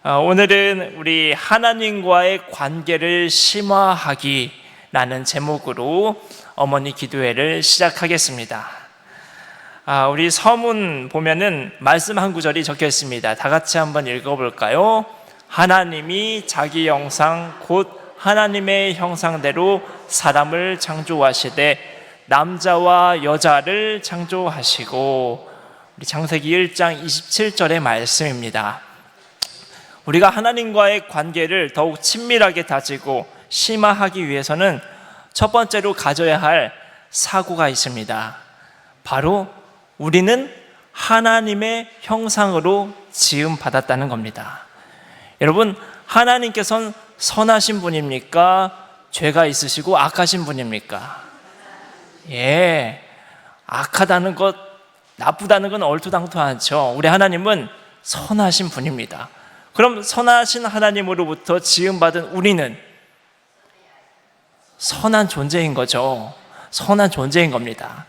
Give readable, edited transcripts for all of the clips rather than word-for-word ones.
오늘은 우리 하나님과의 관계를 심화하기라는 제목으로 어머니 기도회를 시작하겠습니다. 우리 서문 보면은 말씀 한 구절이 적혀 있습니다. 다 같이 한번 읽어볼까요? 하나님이 자기 형상 곧 하나님의 형상대로 사람을 창조하시되 남자와 여자를 창조하시고, 우리 창세기 1장 27절의 말씀입니다. 우리가 하나님과의 관계를 더욱 친밀하게 다지고 심화하기 위해서는 첫 번째로 가져야 할 사고가 있습니다. 바로 우리는 하나님의 형상으로 지음 받았다는 겁니다. 여러분, 하나님께서는 선하신 분입니까? 죄가 있으시고 악하신 분입니까? 악하다는 것, 나쁘다는 건 얼토당토하죠. 우리 하나님은 선하신 분입니다. 그럼 선하신 하나님으로부터 지음받은 우리는 선한 존재인 거죠. 선한 존재인 겁니다.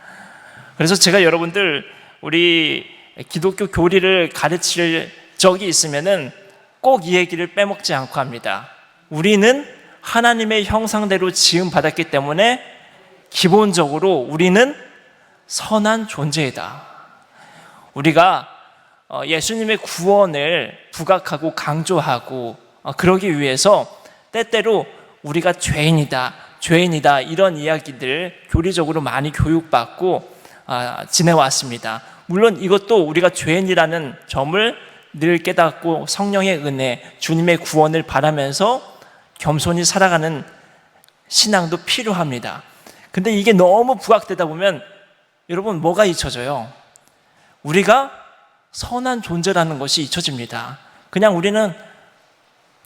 그래서 제가 여러분들 우리 기독교 교리를 가르칠 적이 있으면은 꼭 이 얘기를 빼먹지 않고 합니다. 우리는 하나님의 형상대로 지음받았기 때문에 기본적으로 우리는 선한 존재이다. 우리가 예수님의 구원을 부각하고 강조하고 그러기 위해서 때때로 우리가 죄인이다 이런 이야기들 교리적으로 많이 교육받고 지내왔습니다. 물론 이것도 우리가 죄인이라는 점을 늘 깨닫고 성령의 은혜, 주님의 구원을 바라면서 겸손히 살아가는 신앙도 필요합니다. 근데 이게 너무 부각되다 보면 여러분 뭐가 잊혀져요? 우리가 선한 존재라는 것이 잊혀집니다. 그냥 우리는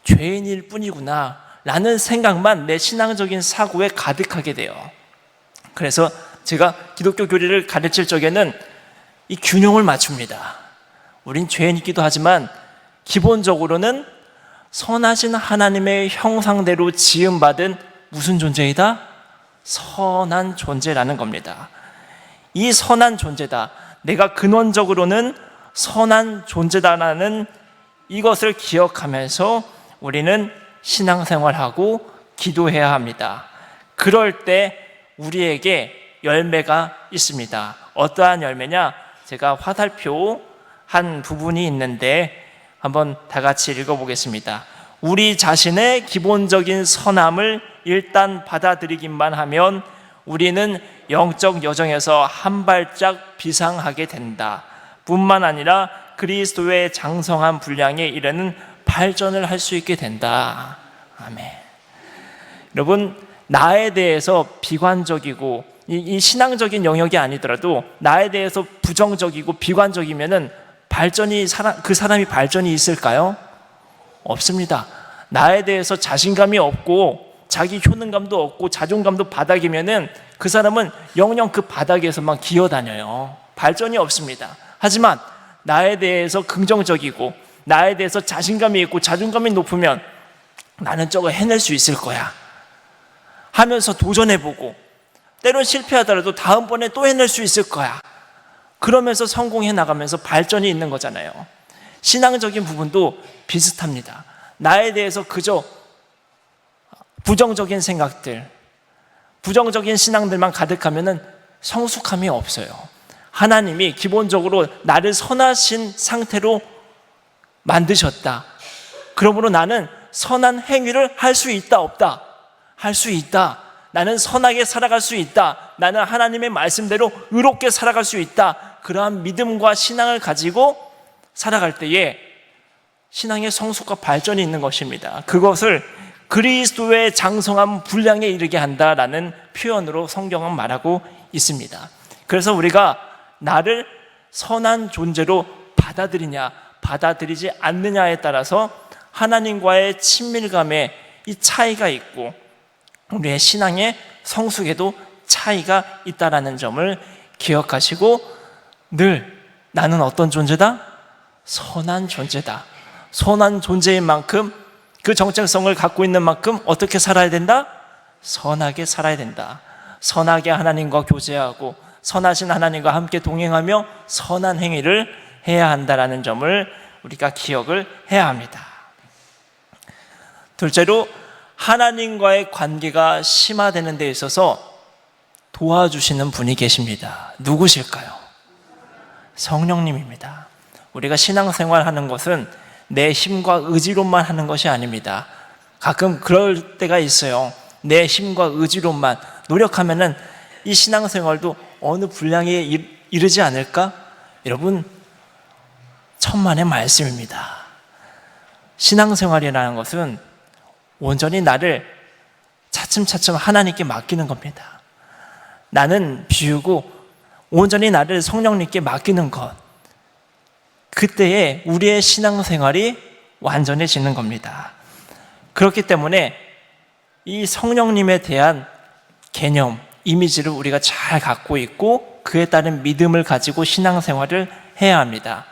죄인일 뿐이구나 라는 생각만 내 신앙적인 사고에 가득하게 돼요. 그래서 제가 기독교 교리를 가르칠 적에는 이 균형을 맞춥니다. 우린 죄인이기도 하지만 기본적으로는 선하신 하나님의 형상대로 지음받은 무슨 존재이다? 선한 존재라는 겁니다. 이 선한 존재다, 내가 근원적으로는 선한 존재다라는 이것을 기억하면서 우리는 신앙생활하고 기도해야 합니다. 그럴 때 우리에게 열매가 있습니다. 어떠한 열매냐? 제가 화살표 한 부분이 있는데 한번 다 같이 읽어보겠습니다. 우리 자신의 기본적인 선함을 일단 받아들이기만 하면 우리는 영적 여정에서 한 발짝 비상하게 된다. 뿐만 아니라 그리스도의 장성한 분량에 이르는 발전을 할 수 있게 된다. 아멘. 여러분, 나에 대해서 비관적이고 이 신앙적인 영역이 아니더라도 나에 대해서 부정적이고 비관적이면은 그 사람이 발전이 있을까요? 없습니다. 나에 대해서 자신감이 없고 자기 효능감도 없고 자존감도 바닥이면은 그 사람은 영영 그 바닥에서만 기어다녀요. 발전이 없습니다. 하지만 나에 대해서 긍정적이고 나에 대해서 자신감이 있고 자존감이 높으면 나는 저거 해낼 수 있을 거야 하면서 도전해보고, 때론 실패하더라도 다음번에 또 해낼 수 있을 거야 그러면서 성공해 나가면서 발전이 있는 거잖아요. 신앙적인 부분도 비슷합니다. 나에 대해서 그저 부정적인 생각들, 부정적인 신앙들만 가득하면은 성숙함이 없어요. 하나님이 기본적으로 나를 선하신 상태로 만드셨다. 그러므로 나는 선한 행위를 할 수 있다, 없다? 할 수 있다. 나는 선하게 살아갈 수 있다. 나는 하나님의 말씀대로 의롭게 살아갈 수 있다. 그러한 믿음과 신앙을 가지고 살아갈 때에 신앙의 성숙과 발전이 있는 것입니다. 그것을 그리스도의 장성한 분량에 이르게 한다라는 표현으로 성경은 말하고 있습니다. 그래서 우리가 나를 선한 존재로 받아들이냐 받아들이지 않느냐에 따라서 하나님과의 친밀감에 이 차이가 있고 우리의 신앙의 성숙에도 차이가 있다라는 점을 기억하시고, 늘 나는 어떤 존재다? 선한 존재다. 선한 존재인 만큼, 그 정체성을 갖고 있는 만큼 어떻게 살아야 된다? 선하게 살아야 된다. 선하게 하나님과 교제하고 선하신 하나님과 함께 동행하며 선한 행위를 해야 한다라는 점을 우리가 기억을 해야 합니다. 둘째로 하나님과의 관계가 심화되는 데 있어서 도와주시는 분이 계십니다. 누구실까요? 성령님입니다. 우리가 신앙생활하는 것은 내 힘과 의지로만 하는 것이 아닙니다. 가끔 그럴 때가 있어요. 내 힘과 의지로만 노력하면은 이 신앙생활도 어느 분량에 이르지 않을까? 여러분, 천만의 말씀입니다. 신앙생활이라는 것은 온전히 나를 차츰차츰 하나님께 맡기는 겁니다. 나는 비우고 온전히 나를 성령님께 맡기는 것, 그때에 우리의 신앙생활이 완전해지는 겁니다. 그렇기 때문에 이 성령님에 대한 개념, 이미지를 우리가 잘 갖고 있고 그에 따른 믿음을 가지고 신앙생활을 해야 합니다.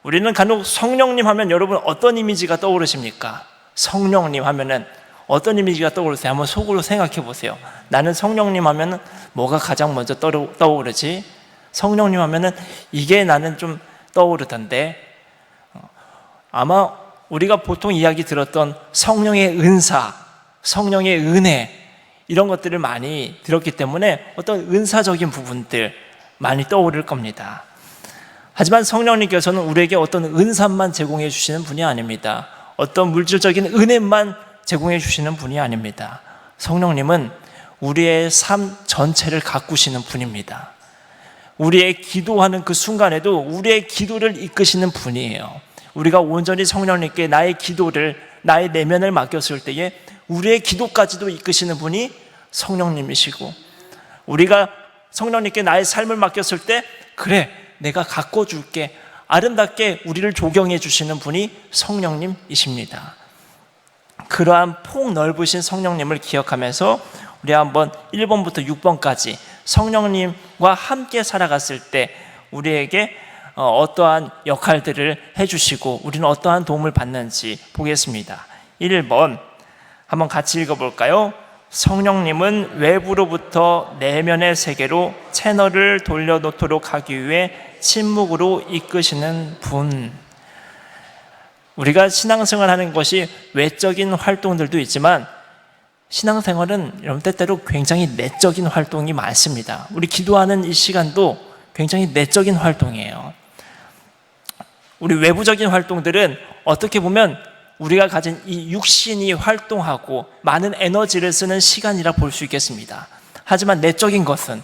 우리는 간혹 성령님 하면 여러분 어떤 이미지가 떠오르십니까? 성령님 하면은 어떤 이미지가 떠오르세요? 한번 속으로 생각해 보세요. 나는 성령님 하면은 뭐가 가장 먼저 떠오르지? 성령님 하면은 이게 나는 좀 떠오르던데, 아마 우리가 보통 이야기 들었던 성령의 은사, 성령의 은혜, 이런 것들을 많이 들었기 때문에 어떤 은사적인 부분들 많이 떠오를 겁니다. 하지만 성령님께서는 우리에게 어떤 은사만 제공해 주시는 분이 아닙니다. 어떤 물질적인 은혜만 제공해 주시는 분이 아닙니다. 성령님은 우리의 삶 전체를 가꾸시는 분입니다. 우리의 기도하는 그 순간에도 우리의 기도를 이끄시는 분이에요. 우리가 온전히 성령님께 나의 기도를, 나의 내면을 맡겼을 때에 우리의 기도까지도 이끄시는 분이 성령님이시고, 우리가 성령님께 나의 삶을 맡겼을 때 그래, 내가 가꿔줄게, 아름답게 우리를 조경해 주시는 분이 성령님이십니다. 그러한 폭넓으신 성령님을 기억하면서 우리 한번 1번부터 6번까지 성령님과 함께 살아갔을 때 우리에게 어떠한 역할들을 해주시고 우리는 어떠한 도움을 받는지 보겠습니다. 1번 한번 같이 읽어볼까요? 성령님은 외부로부터 내면의 세계로 채널을 돌려놓도록 하기 위해 침묵으로 이끄시는 분. 우리가 신앙생활 하는 것이 외적인 활동들도 있지만 신앙생활은 여러분 때때로 굉장히 내적인 활동이 많습니다. 우리 기도하는 이 시간도 굉장히 내적인 활동이에요. 우리 외부적인 활동들은 어떻게 보면 우리가 가진 이 육신이 활동하고 많은 에너지를 쓰는 시간이라 볼 수 있겠습니다. 하지만 내적인 것은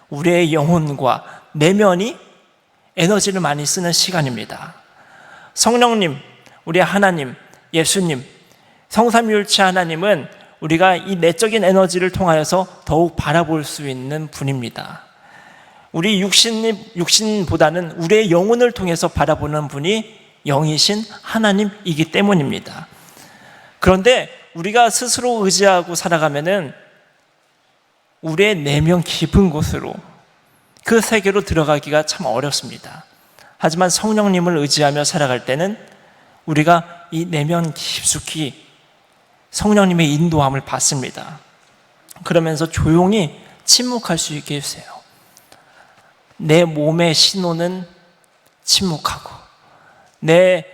우리의 영혼과 내면이 에너지를 많이 쓰는 시간입니다. 성령님, 우리 하나님, 예수님, 성삼위일체 하나님은 우리가 이 내적인 에너지를 통하여서 더욱 바라볼 수 있는 분입니다. 우리 육신보다는 우리의 영혼을 통해서 바라보는 분이 영이신 하나님이기 때문입니다. 그런데 우리가 스스로 의지하고 살아가면은 우리의 내면 깊은 곳으로, 그 세계로 들어가기가 참 어렵습니다. 하지만 성령님을 의지하며 살아갈 때는 우리가 이 내면 깊숙이 성령님의 인도함을 받습니다. 그러면서 조용히 침묵할 수 있게 해주세요. 내 몸의 신호는 침묵하고 내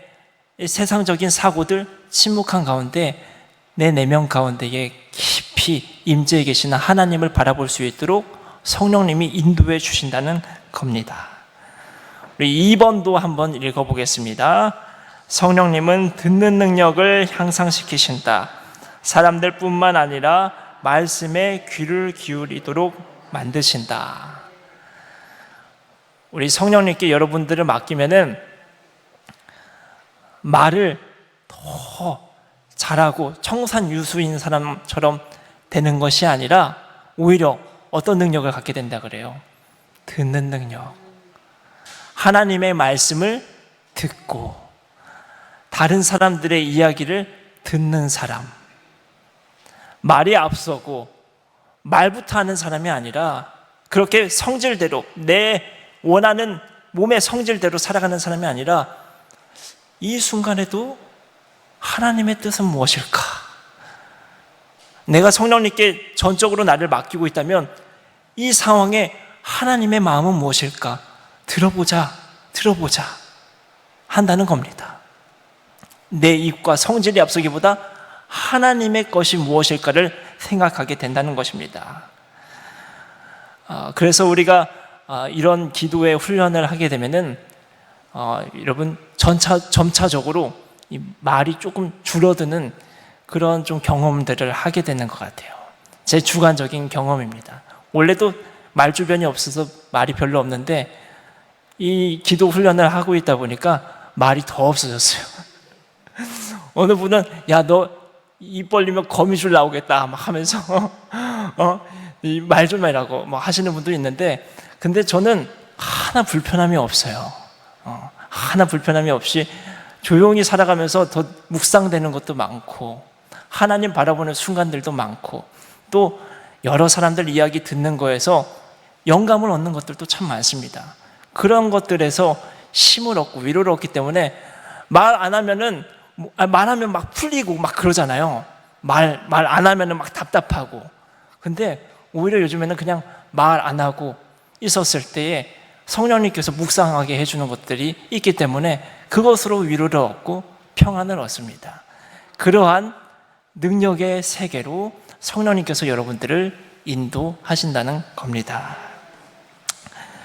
세상적인 사고들 침묵한 가운데 내 내면 가운데에 깊이 임재해 계시는 하나님을 바라볼 수 있도록 성령님이 인도해 주신다는 겁니다. 우리 2번도 한번 읽어보겠습니다. 성령님은 듣는 능력을 향상시키신다. 사람들 뿐만 아니라 말씀에 귀를 기울이도록 만드신다. 우리 성령님께 여러분들을 맡기면은 말을 더 잘하고 청산유수인 사람처럼 되는 것이 아니라 오히려 어떤 능력을 갖게 된다 그래요? 듣는 능력. 하나님의 말씀을 듣고 다른 사람들의 이야기를 듣는 사람. 말이 앞서고 말부터 하는 사람이 아니라 그렇게 성질대로 내 원하는 몸의 성질대로 살아가는 사람이 아니라 이 순간에도 하나님의 뜻은 무엇일까? 내가 성령님께 전적으로 나를 맡기고 있다면 이 상황에 하나님의 마음은 무엇일까? 들어보자 한다는 겁니다. 내 입과 성질이 앞서기보다 하나님의 것이 무엇일까를 생각하게 된다는 것입니다. 그래서 우리가 이런 기도의 훈련을 하게 되면은 여러분 점차적으로 이 말이 조금 줄어드는 그런 좀 경험들을 하게 되는 것 같아요. 제 주관적인 경험입니다. 원래도 말 주변이 없어서 말이 별로 없는데 이 기도 훈련을 하고 있다 보니까 말이 더 없어졌어요. 어느 분은 야, 너 입 벌리면 거미줄 나오겠다 막 하면서 이 말 좀 해라고 뭐 하시는 분도 있는데, 근데 저는 하나 불편함이 없어요. 하나 불편함이 없이 조용히 살아가면서 더 묵상되는 것도 많고, 하나님 바라보는 순간들도 많고, 또 여러 사람들 이야기 듣는 거에서 영감을 얻는 것들도 참 많습니다. 그런 것들에서 힘을 얻고 위로를 얻기 때문에 말 안 하면은 말하면 막 풀리고 막 그러잖아요. 말 안 하면은 막 답답하고. 근데 오히려 요즘에는 그냥 말 안 하고 있었을 때에 성령님께서 묵상하게 해주는 것들이 있기 때문에 그것으로 위로를 얻고 평안을 얻습니다. 그러한 능력의 세계로 성령님께서 여러분들을 인도하신다는 겁니다.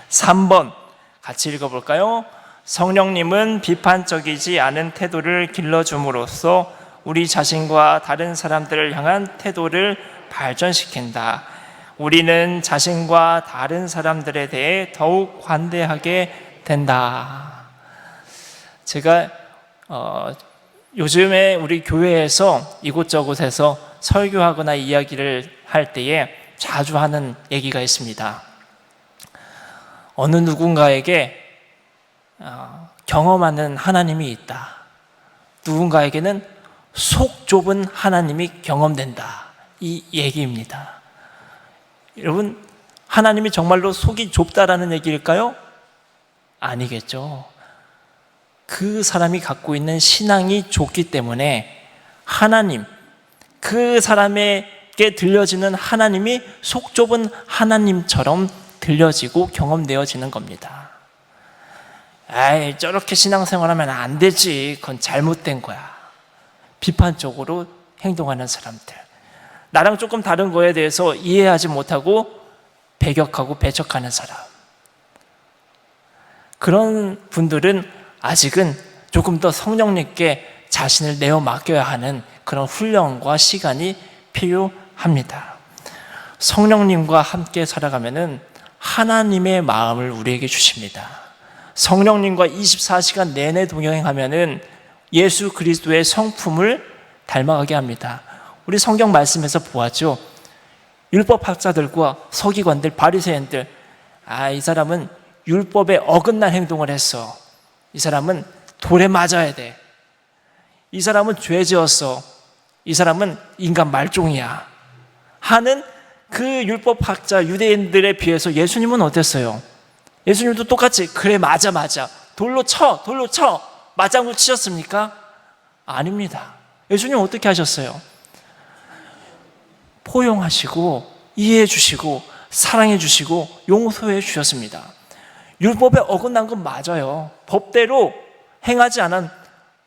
3번 같이 읽어볼까요? 성령님은 비판적이지 않은 태도를 길러줌으로써 우리 자신과 다른 사람들을 향한 태도를 발전시킨다. 우리는 자신과 다른 사람들에 대해 더욱 관대하게 된다. 제가 요즘에 우리 교회에서 이곳저곳에서 설교하거나 이야기를 할 때에 자주 하는 얘기가 있습니다. 어느 누군가에게 경험하는 하나님이 있다. 누군가에게는 속 좁은 하나님이 경험된다. 이 얘기입니다. 여러분, 하나님이 정말로 속이 좁다라는 얘기일까요? 아니겠죠. 그 사람이 갖고 있는 신앙이 좁기 때문에 하나님, 그 사람에게 들려지는 하나님이 속 좁은 하나님처럼 들려지고 경험되어지는 겁니다. 에이, 저렇게 신앙생활하면 안 되지. 그건 잘못된 거야. 비판적으로 행동하는 사람들, 나랑 조금 다른 거에 대해서 이해하지 못하고 배격하고 배척하는 사람, 그런 분들은 아직은 조금 더 성령님께 자신을 내어 맡겨야 하는 그런 훈련과 시간이 필요합니다. 성령님과 함께 살아가면은 하나님의 마음을 우리에게 주십니다. 성령님과 24시간 내내 동행하면은 예수 그리스도의 성품을 닮아가게 합니다. 우리 성경 말씀에서 보았죠. 율법학자들과 서기관들, 바리새인들, 이 사람은 율법에 어긋난 행동을 했어. 이 사람은 돌에 맞아야 돼. 이 사람은 죄 지었어. 이 사람은 인간 말종이야. 하는 그 율법학자 유대인들에 비해서 예수님은 어땠어요? 예수님도 똑같이 그래 맞아 돌로 쳐 맞장구 치셨습니까? 아닙니다. 예수님 어떻게 하셨어요? 포용하시고 이해해 주시고 사랑해 주시고 용서해 주셨습니다. 율법에 어긋난 건 맞아요. 법대로 행하지 않은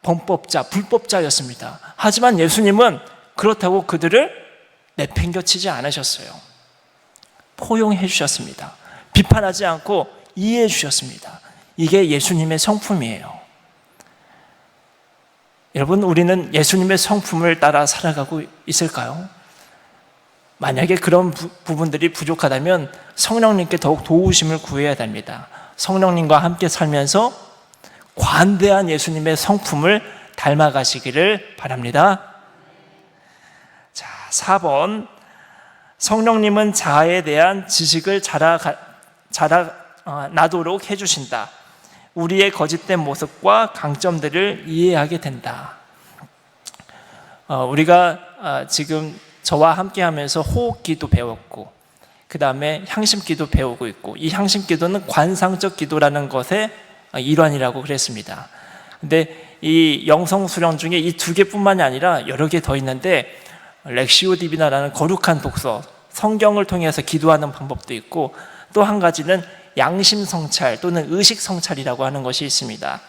범법자, 불법자였습니다. 하지만 예수님은 그렇다고 그들을 내팽겨치지 않으셨어요. 포용해 주셨습니다. 비판하지 않고 이해해 주셨습니다. 이게 예수님의 성품이에요. 여러분, 우리는 예수님의 성품을 따라 살아가고 있을까요? 만약에 그런 부분들이 부족하다면 성령님께 더욱 도우심을 구해야 됩니다. 성령님과 함께 살면서 관대한 예수님의 성품을 닮아가시기를 바랍니다. 자, 4번. 성령님은 자아에 대한 지식을 나도록 해주신다. 우리의 거짓된 모습과 강점들을 이해하게 된다. 우리가 지금 저와 함께 하면서 호흡기도 배웠고, 그 다음에 향심기도 배우고 있고, 이 향심기도는 관상적 기도라는 것의 일환이라고 그랬습니다. 근데 이 영성수련 중에 이 2개뿐만이 아니라 여러 개 더 있는데, 렉시오 디비나라는 거룩한 독서, 성경을 통해서 기도하는 방법도 있고, 또 한 가지는 양심성찰 또는 의식성찰이라고 하는 것이 있습니다.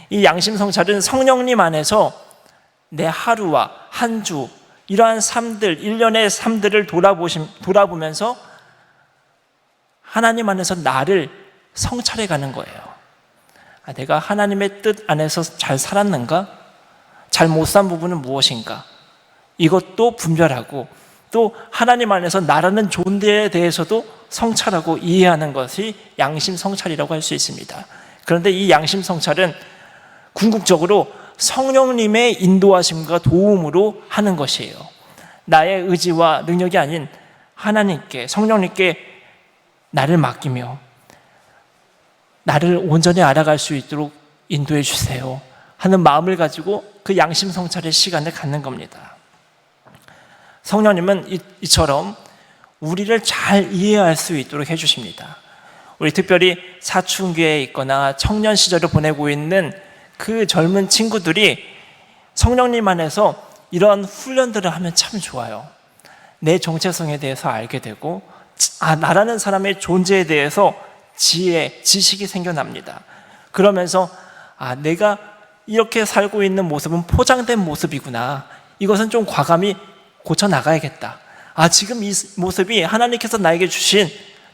이 양심성찰은 성령님 안에서 내 하루와 한 주, 이러한 삶들, 일련의 삶들을 돌아보면서 하나님 안에서 나를 성찰해 가는 거예요. 내가 하나님의 뜻 안에서 잘 살았는가? 잘 못 산 부분은 무엇인가? 이것도 분별하고, 또 하나님 안에서 나라는 존재에 대해서도 성찰하고 이해하는 것이 양심 성찰이라고 할 수 있습니다. 그런데 이 양심 성찰은 궁극적으로 성령님의 인도하심과 도움으로 하는 것이에요. 나의 의지와 능력이 아닌 하나님께, 성령님께 나를 맡기며 나를 온전히 알아갈 수 있도록 인도해 주세요 하는 마음을 가지고 그 양심 성찰의 시간을 갖는 겁니다. 성령님은 이처럼 우리를 잘 이해할 수 있도록 해주십니다. 우리 특별히 사춘기에 있거나 청년 시절을 보내고 있는 그 젊은 친구들이 성령님 안에서 이런 훈련들을 하면 참 좋아요. 내 정체성에 대해서 알게 되고, 나라는 사람의 존재에 대해서 지식이 생겨납니다. 그러면서 내가 이렇게 살고 있는 모습은 포장된 모습이구나. 이것은 좀 과감히 고쳐나가야겠다. 지금 이 모습이 하나님께서 나에게 주신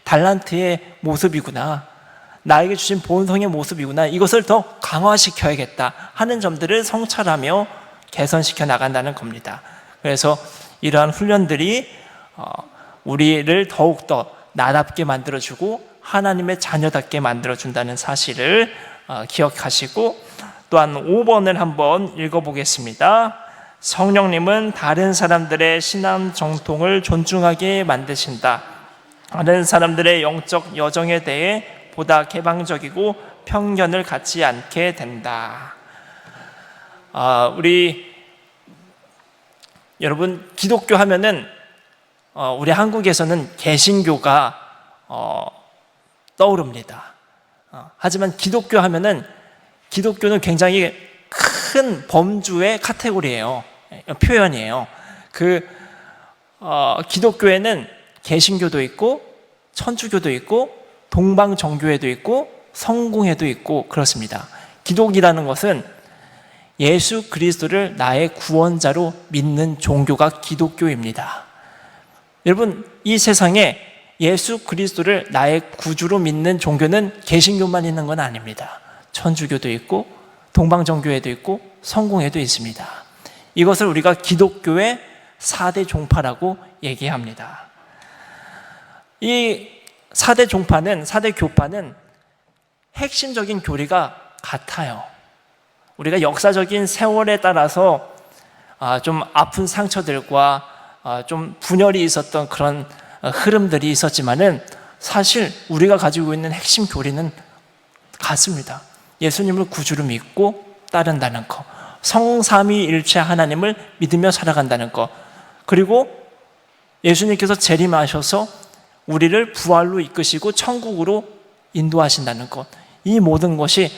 달란트의 모습이구나. 나에게 주신 본성의 모습이구나. 이것을 더 강화시켜야겠다 하는 점들을 성찰하며 개선시켜 나간다는 겁니다. 그래서 이러한 훈련들이 우리를 더욱더 나답게 만들어주고 하나님의 자녀답게 만들어준다는 사실을 기억하시고, 또한 5번을 한번 읽어보겠습니다. 성령님은 다른 사람들의 신앙 정통을 존중하게 만드신다. 다른 사람들의 영적 여정에 대해 보다 개방적이고 편견을 갖지 않게 된다. 우리 여러분, 기독교 하면은 우리 한국에서는 개신교가 떠오릅니다. 하지만 기독교 하면은, 기독교는 굉장히 큰 범주의 카테고리예요. 표현이에요. 기독교에는 개신교도 있고 천주교도 있고 동방정교회도 있고 성공회도 있고 그렇습니다. 기독이라는 것은 예수 그리스도를 나의 구원자로 믿는 종교가 기독교입니다. 여러분, 이 세상에 예수 그리스도를 나의 구주로 믿는 종교는 개신교만 있는 건 아닙니다. 천주교도 있고 동방정교회도 있고 성공회도 있습니다. 이것을 우리가 기독교의 4대 종파라고 얘기합니다. 이 4대 종파는, 4대 교파는 핵심적인 교리가 같아요. 우리가 역사적인 세월에 따라서 좀 아픈 상처들과 좀 분열이 있었던 그런 흐름들이 있었지만은, 사실 우리가 가지고 있는 핵심 교리는 같습니다. 예수님을 구주로 믿고 따른다는 것, 성삼위일체 하나님을 믿으며 살아간다는 것, 그리고 예수님께서 재림하셔서 우리를 부활로 이끄시고 천국으로 인도하신다는 것, 이 모든 것이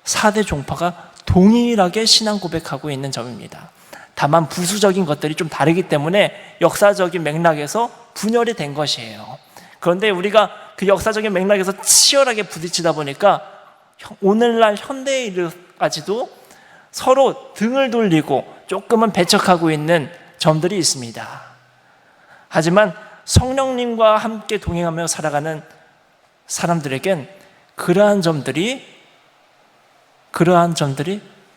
4대 종파가 동일하게 신앙 고백하고 있는 점입니다. 다만 부수적인 것들이 좀 다르기 때문에 역사적인 맥락에서 분열이 된 것이에요. 그런데 우리가 그 역사적인 맥락에서 치열하게 부딪히다 보니까 오늘날 현대에 이르기까지도 서로 등을 돌리고 조금은 배척하고 있는 점들이 있습니다. 하지만 성령님과 함께 동행하며 살아가는 사람들에겐 그러한 점들이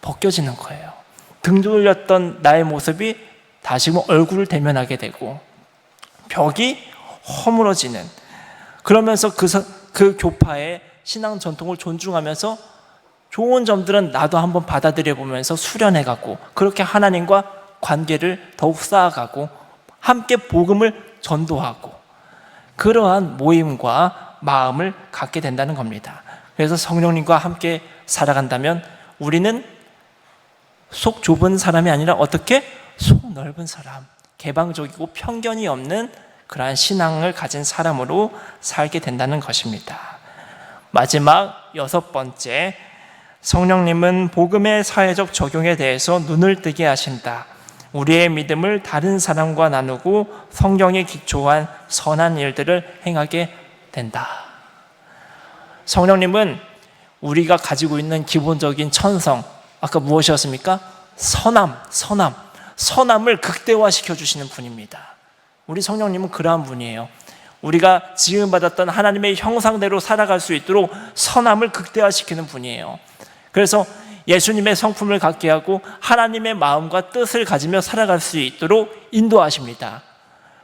벗겨지는 거예요. 등 돌렸던 나의 모습이 다시 얼굴을 대면하게 되고 벽이 허물어지는, 그러면서 그 교파의 신앙 전통을 존중하면서 좋은 점들은 나도 한번 받아들여 보면서 수련해가고, 그렇게 하나님과 관계를 더욱 쌓아가고 함께 복음을 전도하고, 그러한 모임과 마음을 갖게 된다는 겁니다. 그래서 성령님과 함께 살아간다면 우리는 속 좁은 사람이 아니라 어떻게? 속 넓은 사람, 개방적이고 편견이 없는 그러한 신앙을 가진 사람으로 살게 된다는 것입니다. 마지막 6번째, 성령님은 복음의 사회적 적용에 대해서 눈을 뜨게 하신다. 우리의 믿음을 다른 사람과 나누고 성경에 기초한 선한 일들을 행하게 된다. 성령님은 우리가 가지고 있는 기본적인 천성, 아까 무엇이었습니까? 선함을 극대화시켜 주시는 분입니다. 우리 성령님은 그러한 분이에요. 우리가 지음받았던 하나님의 형상대로 살아갈 수 있도록 선함을 극대화시키는 분이에요. 그래서 예수님의 성품을 갖게 하고 하나님의 마음과 뜻을 가지며 살아갈 수 있도록 인도하십니다.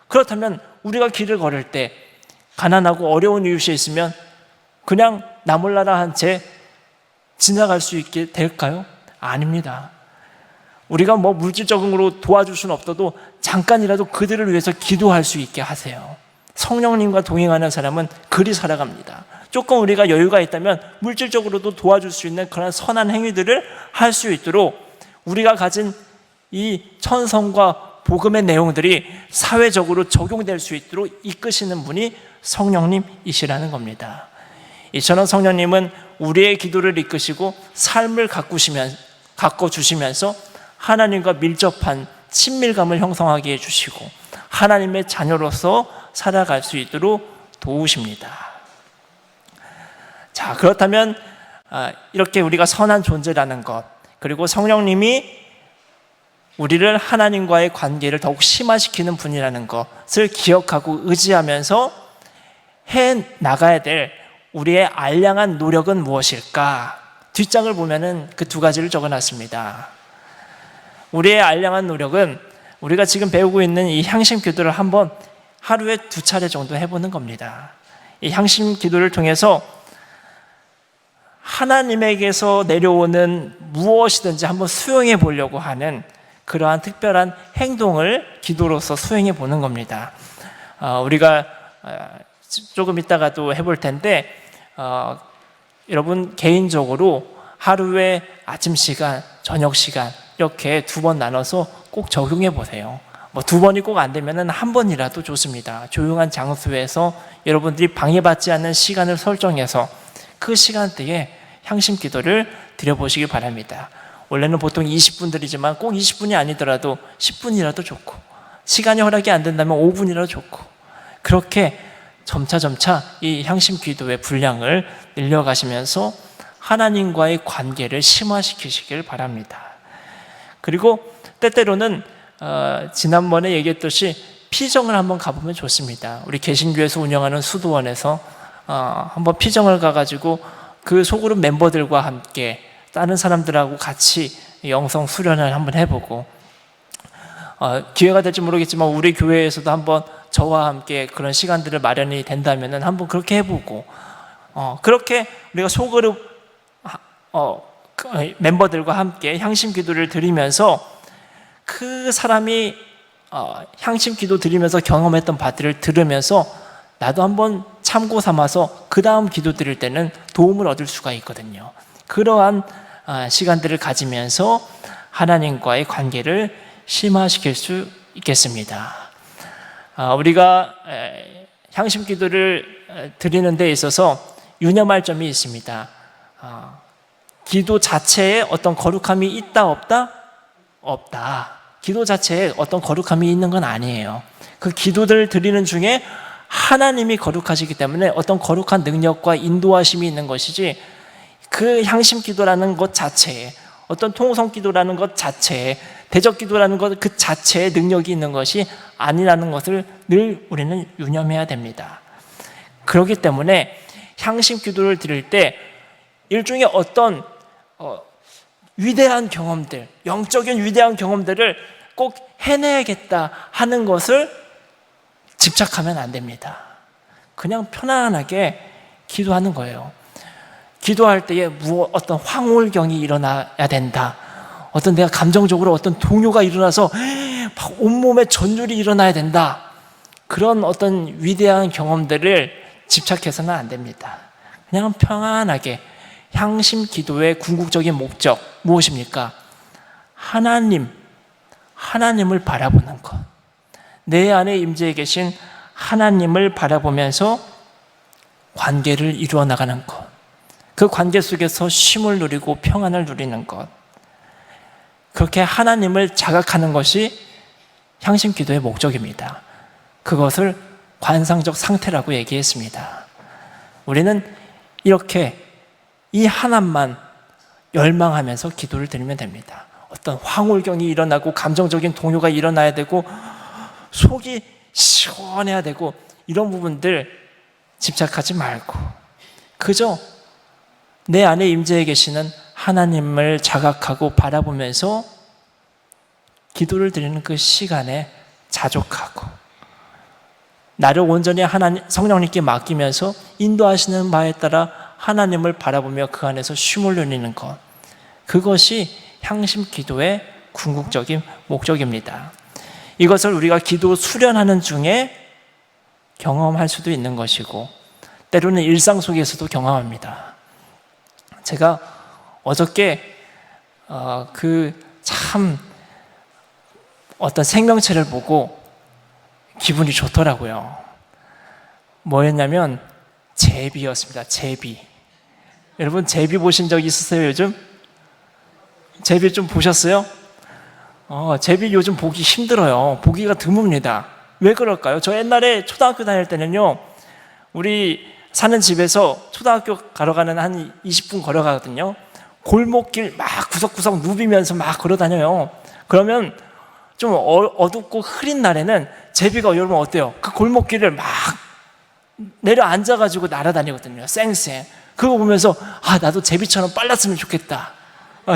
그렇다면 우리가 길을 걸을 때 가난하고 어려운 이웃이 있으면 그냥 나 몰라라 한 채 지나갈 수 있게 될까요? 아닙니다. 우리가 뭐 물질적으로 도와줄 수는 없어도 잠깐이라도 그들을 위해서 기도할 수 있게 하세요. 성령님과 동행하는 사람은 그리 살아갑니다. 조금 우리가 여유가 있다면 물질적으로도 도와줄 수 있는 그런 선한 행위들을 할 수 있도록 우리가 가진 이 천성과 복음의 내용들이 사회적으로 적용될 수 있도록 이끄시는 분이 성령님이시라는 겁니다. 이처럼 성령님은 우리의 기도를 이끄시고 삶을 가꿔주시면서 하나님과 밀접한 친밀감을 형성하게 해주시고 하나님의 자녀로서 살아갈 수 있도록 도우십니다. 자, 그렇다면 이렇게 우리가 선한 존재라는 것, 그리고 성령님이 우리를 하나님과의 관계를 더욱 심화시키는 분이라는 것을 기억하고 의지하면서 해 나가야 될 우리의 알량한 노력은 무엇일까? 뒷장을 보면은 그 두 가지를 적어놨습니다. 우리의 알량한 노력은 우리가 지금 배우고 있는 이 향심 기도를 한번 하루에 2차례 정도 해보는 겁니다. 이 향심 기도를 통해서 하나님에게서 내려오는 무엇이든지 한번 수용해 보려고 하는 그러한 특별한 행동을 기도로서 수행해 보는 겁니다. 우리가 조금 이따가도 해볼 텐데 여러분 개인적으로 하루에 아침 시간, 저녁 시간 이렇게 2번 나눠서 꼭 적용해 보세요. 뭐 2번이 꼭 안 되면은 1번이라도 좋습니다. 조용한 장소에서 여러분들이 방해받지 않는 시간을 설정해서 그 시간대에 향심 기도를 드려보시기 바랍니다. 원래는 보통 20분 드리지만 꼭 20분이 아니더라도 10분이라도 좋고, 시간이 허락이 안 된다면 5분이라도 좋고, 그렇게 점차 이 향심 기도의 분량을 늘려가시면서 하나님과의 관계를 심화시키시길 바랍니다. 그리고 때때로는 지난번에 얘기했듯이 피정을 한번 가보면 좋습니다. 우리 개신교에서 운영하는 수도원에서 한번 피정을 가가지고 그 소그룹 멤버들과 함께 다른 사람들하고 같이 영성 수련을 한번 해보고, 기회가 될지 모르겠지만 우리 교회에서도 한번 저와 함께 그런 시간들을 마련이 된다면 한번 그렇게 해보고, 그렇게 우리가 소그룹 멤버들과 함께 향심 기도를 드리면서 그 사람이 향심 기도 드리면서 경험했던 바들을 들으면서 나도 한번 참고 삼아서 그 다음 기도 드릴 때는 도움을 얻을 수가 있거든요. 그러한 시간들을 가지면서 하나님과의 관계를 심화시킬 수 있겠습니다. 우리가 향심 기도를 드리는 데 있어서 유념할 점이 있습니다. 기도 자체에 어떤 거룩함이 있다 없다? 없다. 기도 자체에 어떤 거룩함이 있는 건 아니에요. 그 기도들을 드리는 중에 하나님이 거룩하시기 때문에 어떤 거룩한 능력과 인도하심이 있는 것이지, 그 향심 기도라는 것 자체에, 어떤 통성 기도라는 것 자체에, 대적 기도라는 것 그 자체에 능력이 있는 것이 아니라는 것을 늘 우리는 유념해야 됩니다. 그렇기 때문에 향심 기도를 드릴 때 일종의 어떤 위대한 경험들, 영적인 위대한 경험들을 꼭 해내야겠다 하는 것을 집착하면 안 됩니다. 그냥 편안하게 기도하는 거예요. 기도할 때에 어떤 황홀경이 일어나야 된다, 어떤 내가 감정적으로 어떤 동요가 일어나서 온몸에 전율이 일어나야 된다, 그런 어떤 위대한 경험들을 집착해서는 안 됩니다. 그냥 평안하게 향심 기도의 궁극적인 목적 무엇입니까? 하나님을 바라보는 것, 내 안에 임재해 계신 하나님을 바라보면서 관계를 이루어 나가는 것, 그 관계 속에서 쉼을 누리고 평안을 누리는 것, 그렇게 하나님을 자각하는 것이 향심 기도의 목적입니다. 그것을 관상적 상태라고 얘기했습니다. 우리는 이렇게 이 하나만 열망하면서 기도를 드리면 됩니다. 어떤 황홀경이 일어나고 감정적인 동요가 일어나야 되고 속이 시원해야 되고 이런 부분들 집착하지 말고 그저 내 안에 임재해 계시는 하나님을 자각하고 바라보면서 기도를 드리는 그 시간에 자족하고 나를 온전히 성령님께 맡기면서 인도하시는 바에 따라 하나님을 바라보며 그 안에서 쉼을 누리는 것, 그것이 향심 기도의 궁극적인 목적입니다. 이것을 우리가 기도 수련하는 중에 경험할 수도 있는 것이고 때로는 일상 속에서도 경험합니다. 제가 어저께 어떤 생명체를 보고 기분이 좋더라고요. 뭐였냐면 제비였습니다. 제비. 여러분 제비 보신 적 있으세요 요즘? 제비 좀 보셨어요? 제비 요즘 보기 힘들어요. 보기가 드뭅니다. 왜 그럴까요? 저 옛날에 초등학교 다닐 때는요, 우리 사는 집에서 초등학교 가러 가는 한 20분 걸어가거든요. 골목길 막 구석구석 누비면서 막 걸어 다녀요. 그러면 좀 어둡고 흐린 날에는 제비가 여러분 어때요? 그 골목길을 막 내려 앉아가지고 날아다니거든요. 쌩쌩. 그거 보면서 나도 제비처럼 빨랐으면 좋겠다.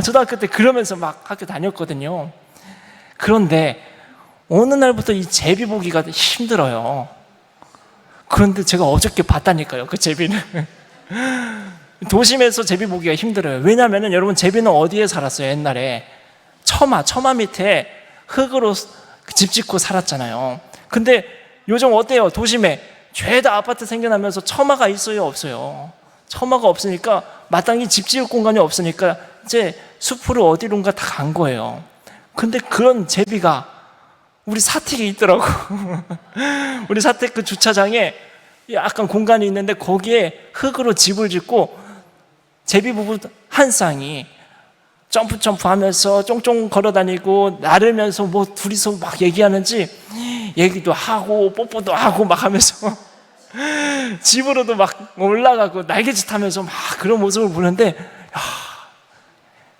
초등학교 때 그러면서 막 학교 다녔거든요. 그런데 어느 날부터 이 제비 보기가 힘들어요. 그런데 제가 어저께 봤다니까요, 그 제비는. 도심에서 제비 보기가 힘들어요. 왜냐하면 여러분 제비는 어디에 살았어요? 옛날에 처마 밑에 흙으로 집 짓고 살았잖아요. 근데 요즘 어때요? 도심에 죄다 아파트 생겨나면서 처마가 있어요? 없어요? 처마가 없으니까 마땅히 집 지을 공간이 없으니까 이제 숲으로 어디론가 다 간 거예요. 근데 그런 제비가 우리 사택에 있더라고. 우리 사택 그 주차장에 약간 공간이 있는데 거기에 흙으로 집을 짓고 제비 부부 한 쌍이 점프 하면서 쫑쫑 걸어다니고 나르면서 뭐 둘이서 막 얘기하는지 얘기도 하고 뽀뽀도 하고 막 하면서 집으로도 막 올라가고 날개짓 하면서 막 그런 모습을 보는데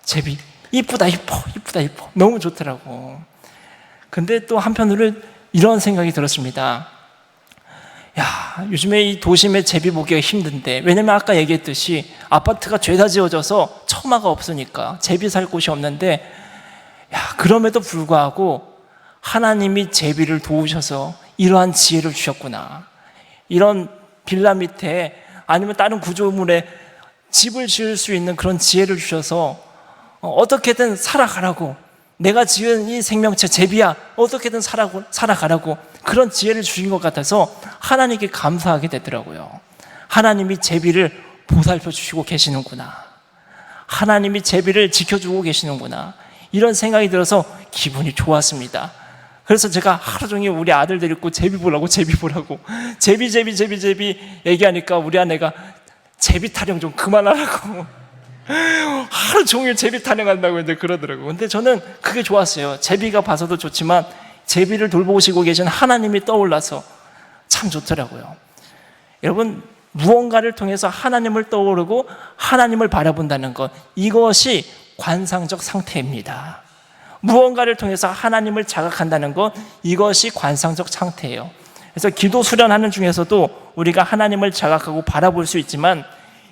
제비 이쁘다 이뻐 너무 좋더라고. 근데 또 한편으로 이런 생각이 들었습니다. 요즘에 이 도심에 제비 보기가 힘든데, 왜냐면 아까 얘기했듯이 아파트가 죄다 지어져서 처마가 없으니까 제비 살 곳이 없는데, 그럼에도 불구하고 하나님이 제비를 도우셔서 이러한 지혜를 주셨구나. 이런 빌라 밑에 아니면 다른 구조물에 집을 지을 수 있는 그런 지혜를 주셔서 어떻게든 살아가라고, 내가 지은 이 생명체 제비야 어떻게든 살아가라고 그런 지혜를 주신 것 같아서 하나님께 감사하게 되더라고요. 하나님이 제비를 보살펴 주시고 계시는구나, 하나님이 제비를 지켜주고 계시는구나, 이런 생각이 들어서 기분이 좋았습니다. 그래서 제가 하루 종일 우리 아들 데리고 제비 보라고 제비 얘기하니까 우리 아내가 제비 타령 좀 그만하라고 하루 종일 제비 타령한다고 이제 그러더라고요. 근데 저는 그게 좋았어요. 제비가 봐서도 좋지만 제비를 돌보시고 계신 하나님이 떠올라서 참 좋더라고요. 여러분, 무언가를 통해서 하나님을 떠오르고 하나님을 바라본다는 것, 이것이 관상적 상태입니다. 무언가를 통해서 하나님을 자각한다는 것, 이것이 관상적 상태예요. 그래서 기도 수련하는 중에서도 우리가 하나님을 자각하고 바라볼 수 있지만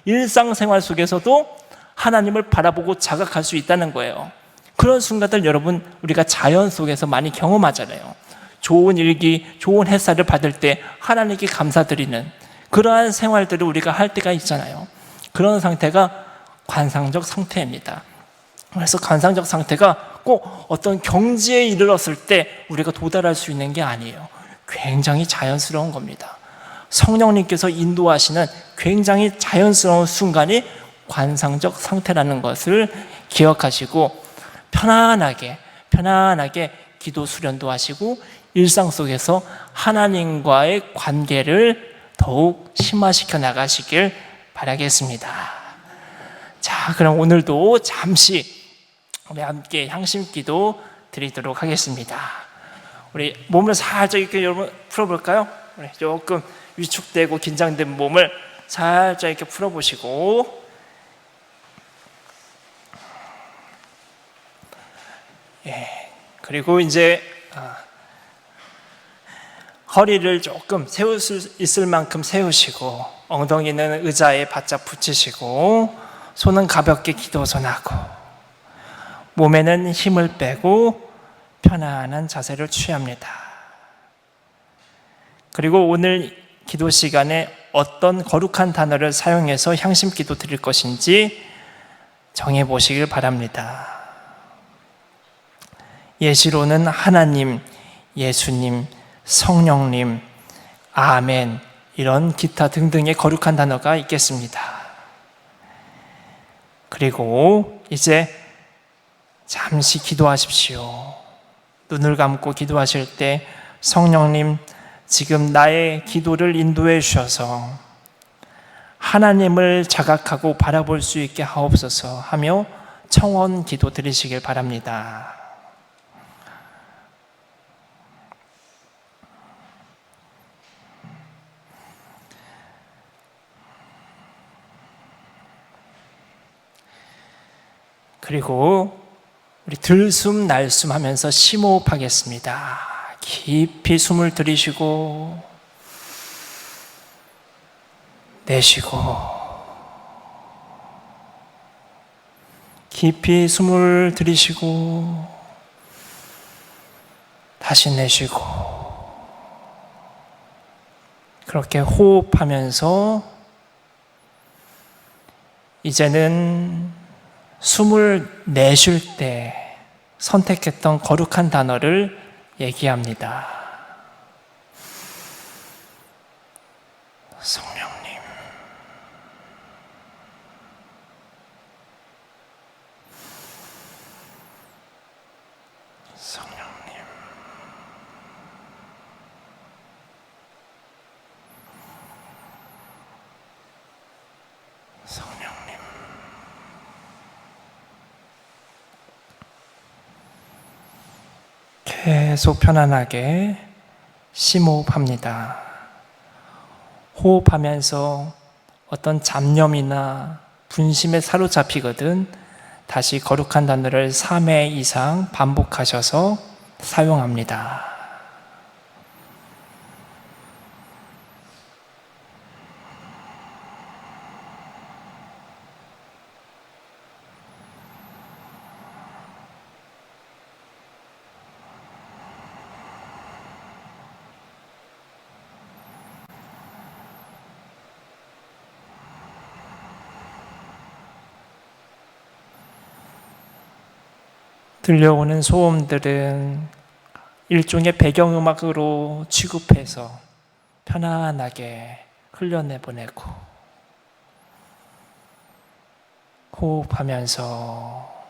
일상생활 속에서도 하나님을 바라보고 자각할 수 있다는 거예요. 그런 순간들 여러분 우리가 자연 속에서 많이 경험하잖아요. 좋은 일기, 좋은 햇살을 받을 때 하나님께 감사드리는 그러한 생활들을 우리가 할 때가 있잖아요. 그런 상태가 관상적 상태입니다. 그래서 관상적 상태가 꼭 어떤 경지에 이르렀을 때 우리가 도달할 수 있는 게 아니에요. 굉장히 자연스러운 겁니다. 성령님께서 인도하시는 굉장히 자연스러운 순간이 관상적 상태라는 것을 기억하시고 편안하게 기도 수련도 하시고 일상 속에서 하나님과의 관계를 더욱 심화시켜 나가시길 바라겠습니다. 자, 그럼 오늘도 잠시 우리 함께 향심기도 드리도록 하겠습니다. 우리 몸을 살짝 이렇게 여러분 풀어볼까요? 우리 조금 위축되고 긴장된 몸을 살짝 이렇게 풀어보시고, 그리고 이제 허리를 조금 세울 수 있을 만큼 세우시고 엉덩이는 의자에 바짝 붙이시고 손은 가볍게 기도선하고 몸에는 힘을 빼고 편안한 자세를 취합니다. 그리고 오늘 기도 시간에 어떤 거룩한 단어를 사용해서 향심 기도 드릴 것인지 정해 보시길 바랍니다. 예시로는 하나님, 예수님, 성령님, 아멘, 이런 기타 등등의 거룩한 단어가 있겠습니다. 그리고 이제 잠시 기도하십시오. 눈을 감고 기도하실 때 성령님, 지금 나의 기도를 인도해 주셔서 하나님을 자각하고 바라볼 수 있게 하옵소서 하며 청원 기도 드리시길 바랍니다. 그리고 우리 들숨 날숨 하면서 심호흡하겠습니다. 깊이 숨을 들이쉬고 내쉬고 깊이 숨을 들이쉬고 다시 내쉬고 그렇게 호흡하면서 이제는 숨을 내쉴 때 선택했던 거룩한 단어를 얘기합니다. 성령님, 성령님, 성령님. 계속 편안하게 심호흡합니다. 호흡하면서 어떤 잡념이나 분심에 사로잡히거든 다시 거룩한 단어를 3회 이상 반복하셔서 사용합니다. 들려오는 소음들은 일종의 배경음악으로 취급해서 편안하게 흘려내보내고 호흡하면서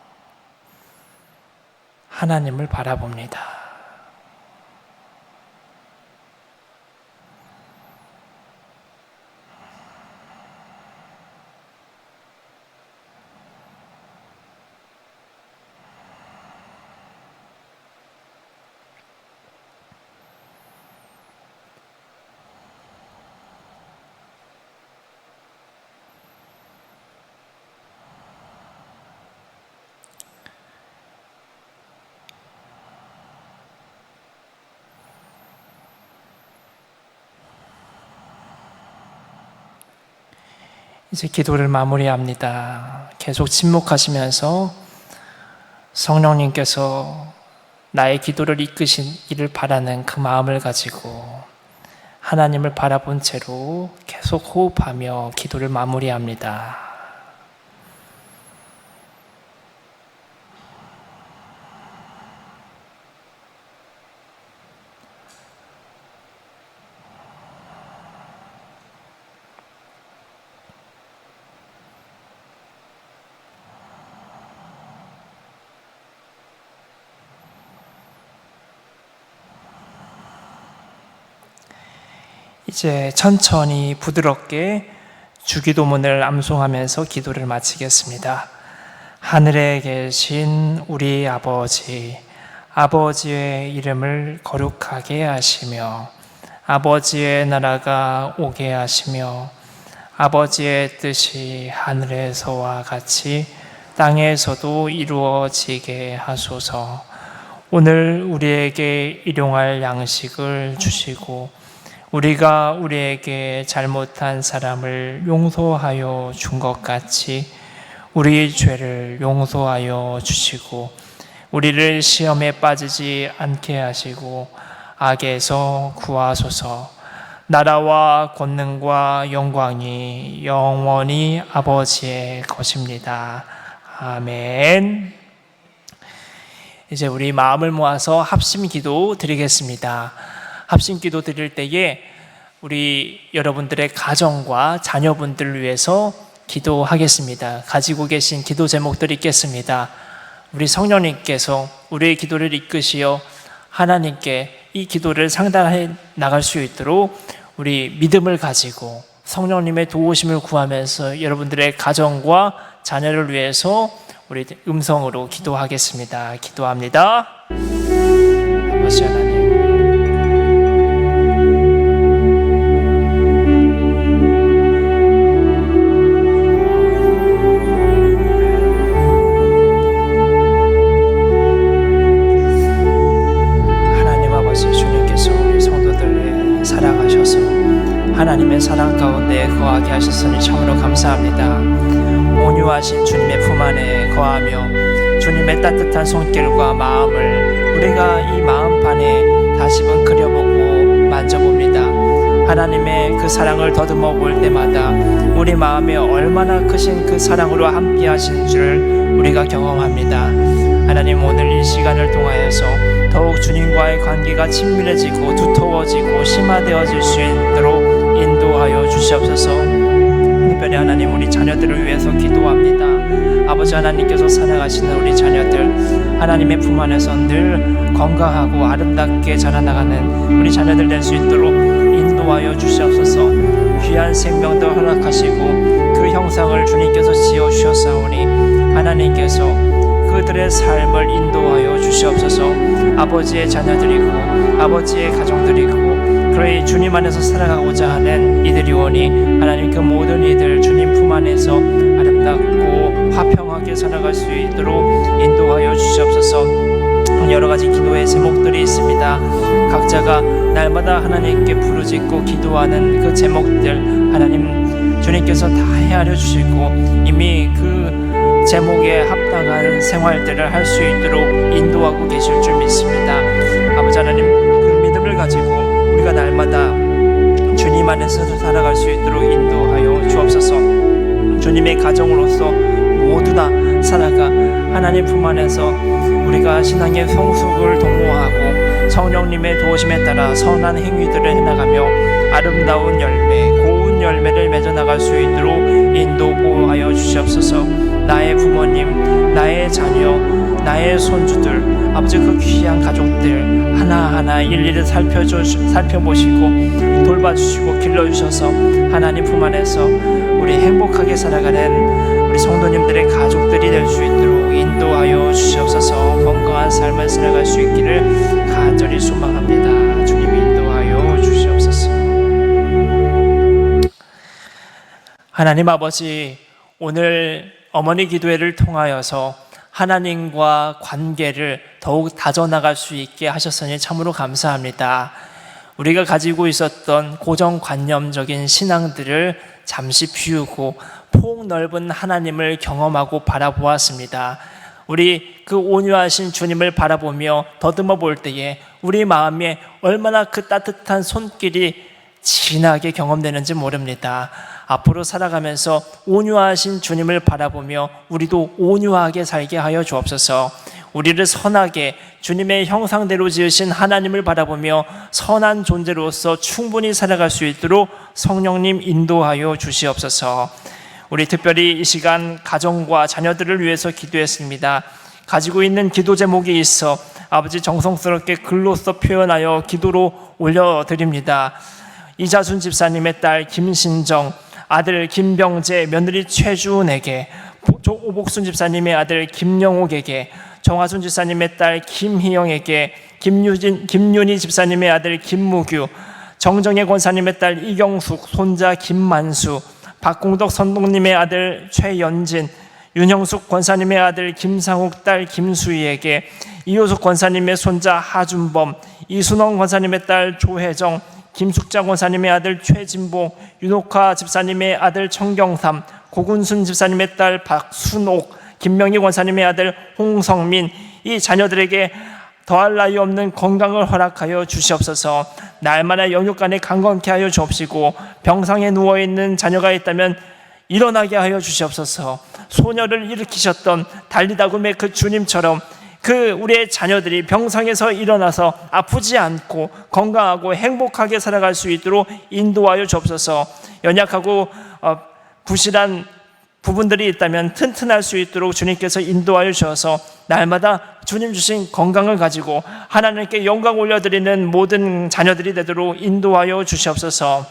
하나님을 바라봅니다. 이제 기도를 마무리합니다. 계속 침묵하시면서 성령님께서 나의 기도를 이끄시기를 바라는 그 마음을 가지고 하나님을 바라본 채로 계속 호흡하며 기도를 마무리합니다. 이제 천천히 부드럽게 주기도문을 암송하면서 기도를 마치겠습니다. 하늘에 계신 우리 아버지, 아버지의 이름을 거룩하게 하시며 아버지의 나라가 오게 하시며 아버지의 뜻이 하늘에서와 같이 땅에서도 이루어지게 하소서. 오늘 우리에게 일용할 양식을 주시고 우리가 우리에게 잘못한 사람을 용서하여 준 것 같이 우리 죄를 용서하여 주시고 우리를 시험에 빠지지 않게 하시고 악에서 구하소서. 나라와 권능과 영광이 영원히 아버지의 것입니다. 아멘. 이제 우리 마음을 모아서 합심기도 드리겠습니다. 합심기도 드릴 때에 우리 여러분들의 가정과 자녀분들을 위해서 기도하겠습니다. 가지고 계신 기도 제목들 있겠습니다. 우리 성령님께서 우리의 기도를 이끄시어 하나님께 이 기도를 상달해 나갈 수 있도록 우리 믿음을 가지고 성령님의 도우심을 구하면서 여러분들의 가정과 자녀를 위해서 우리 음성으로 기도하겠습니다. 기도합니다. 아버지 하나님, 하나님 아버지, 주님께서 우리 성도들을 사랑하셔서 하나님의 사랑 가운데 거하게 하셨으니 참으로 감사합니다. 온유하신 주님의 품 안에 거하며 주님의 따뜻한 손길과 마음을 우리가 이 마음판에 다시금 그려보고 만져봅니다. 하나님의 그 사랑을 더듬어 볼 때마다 우리 마음에 얼마나 크신 그 사랑으로 함께 하신 줄 우리가 경험합니다. 하나님, 오늘 이 시간을 통하여서 더욱 주님과의 관계가 친밀해지고 두터워지고 심화되어질 수 있도록 인도하여 주시옵소서. 특별히 하나님, 우리 자녀들을 위해서 기도합니다. 아버지 하나님께서 사랑하시는 우리 자녀들, 하나님의 품 안에서 늘 건강하고 아름답게 자라나가는 우리 자녀들 될 수 있도록 인도하여 주시옵소서. 귀한 생명도 허락하시고 그 형상을 주님께서 지어주셨사오니 하나님께서 그들의 삶을 인도하여 주시옵소서. 아버지의 자녀들이고 아버지의 가정들이고 그의 주님 안에서 살아가고자 하는 이들이 오니 하나님, 그 모든 이들 주님 품 안에서 아름답고 화평하게 살아갈 수 있도록 인도하여 주시옵소서. 여러 가지 기도의 제목들이 있습니다. 각자가 날마다 하나님께 부르짖고 기도하는 그 제목들 하나님 주님께서 다 헤아려 주시고 이미 그 제목에 합당한 생활들을 할 수 있도록 인도하고 계실 줄 믿습니다. 아버지 하나님, 그 믿음을 가지고 우리가 날마다 주님 안에서 살아갈 수 있도록 인도하여 주옵소서. 주님의 가정으로서 모두 다 살아가 하나님 품 안에서 우리가 신앙의 성숙을 도모하고 성령님의 도우심에 따라 선한 행위들을 해나가며 아름다운 열매, 고운 열매를 맺어나갈 수 있도록 인도 보호하여 주시옵소서. 나의 부모님, 나의 자녀, 나의 손주들, 아버지 그 귀한 가족들 하나하나 일일이 살펴보시고 돌봐주시고 길러주셔서 하나님 품 안에서 우리 행복하게 살아가는 우리 성도님들의 가족들이 될 수 있도록 인도하여 주시옵소서. 건강한 삶을 살아갈 수 있기를 간절히 소망합니다. 주님 인도하여 주시옵소서. 하나님 아버지, 오늘 어머니 기도회를 통하여서 하나님과 관계를 더욱 다져나갈 수 있게 하셨으니 참으로 감사합니다. 우리가 가지고 있었던 고정관념적인 신앙들을 잠시 비우고 폭넓은 하나님을 경험하고 바라보았습니다. 우리 그 온유하신 주님을 바라보며 더듬어 볼 때에 우리 마음에 얼마나 그 따뜻한 손길이 진하게 경험되는지 모릅니다. 앞으로 살아가면서 온유하신 주님을 바라보며 우리도 온유하게 살게 하여 주옵소서. 우리를 선하게 주님의 형상대로 지으신 하나님을 바라보며 선한 존재로서 충분히 살아갈 수 있도록 성령님 인도하여 주시옵소서. 우리 특별히 이 시간 가정과 자녀들을 위해서 기도했습니다. 가지고 있는 기도 제목이 있어 아버지 정성스럽게 글로써 표현하여 기도로 올려드립니다. 이자순 집사님의 딸 김신정, 아들 김병재, 며느리 최주은에게, 오복순 집사님의 아들 김영옥에게, 정화순 집사님의 딸 김희영에게, 김윤희 집사님의 아들 김무규, 정정혜 권사님의 딸 이경숙, 손자 김만수, 박공덕 선동님의 아들 최연진, 윤형숙 권사님의 아들 김상욱, 딸 김수희에게, 이효숙 권사님의 손자 하준범, 이순원 권사님의 딸 조혜정, 김숙자 권사님의 아들 최진봉, 윤옥화 집사님의 아들 청경삼, 고군순 집사님의 딸 박순옥, 김명희 권사님의 아들 홍성민, 이 자녀들에게 더할 나위 없는 건강을 허락하여 주시옵소서. 날마다 영육간에 강건케 하여 주옵시고, 병상에 누워있는 자녀가 있다면 일어나게 하여 주시옵소서. 소녀를 일으키셨던 달리다굼의 그 주님처럼 그 우리의 자녀들이 병상에서 일어나서 아프지 않고 건강하고 행복하게 살아갈 수 있도록 인도하여 주옵소서. 연약하고 부실한 부분들이 있다면 튼튼할 수 있도록 주님께서 인도하여 주셔서 날마다 주님 주신 건강을 가지고 하나님께 영광 올려드리는 모든 자녀들이 되도록 인도하여 주시옵소서.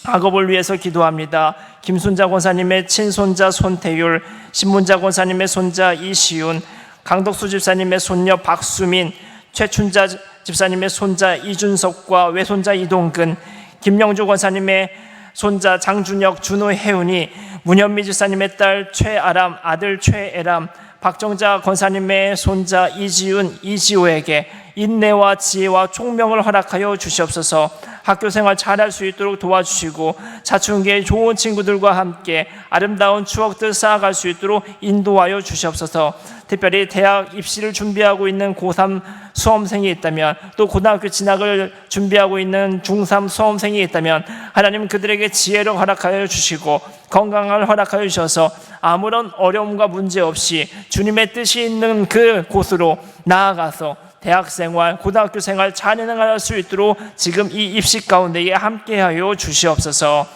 학업을 위해서 기도합니다. 김순자 권사님의 친손자 손태율, 신문자 권사님의 손자 이시윤, 강덕수 집사님의 손녀 박수민, 최춘자 집사님의 손자 이준석과 외손자 이동근, 김영주 권사님의 손자 장준혁, 준우혜은이, 문현미 집사님의 딸 최아람, 아들 최애람, 박정자 권사님의 손자 이지윤, 이지호에게 인내와 지혜와 총명을 허락하여 주시옵소서. 학교 생활 잘할 수 있도록 도와주시고 사춘기에 좋은 친구들과 함께 아름다운 추억들 쌓아갈 수 있도록 인도하여 주시옵소서. 특별히 대학 입시를 준비하고 있는 고3 수험생이 있다면, 또 고등학교 진학을 준비하고 있는 중3 수험생이 있다면 하나님 그들에게 지혜를 허락하여 주시고 건강을 허락하여 주셔서 아무런 어려움과 문제 없이 주님의 뜻이 있는 그 곳으로 나아가서 대학생활, 고등학교 생활 잘 해나갈 수 있도록 지금 이 입시 가운데에 함께하여 주시옵소서.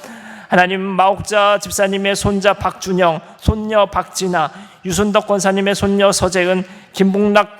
하나님, 마옥자 집사님의 손자 박준영, 손녀 박진아, 유순덕 권사님의 손녀 서재은, 김봉란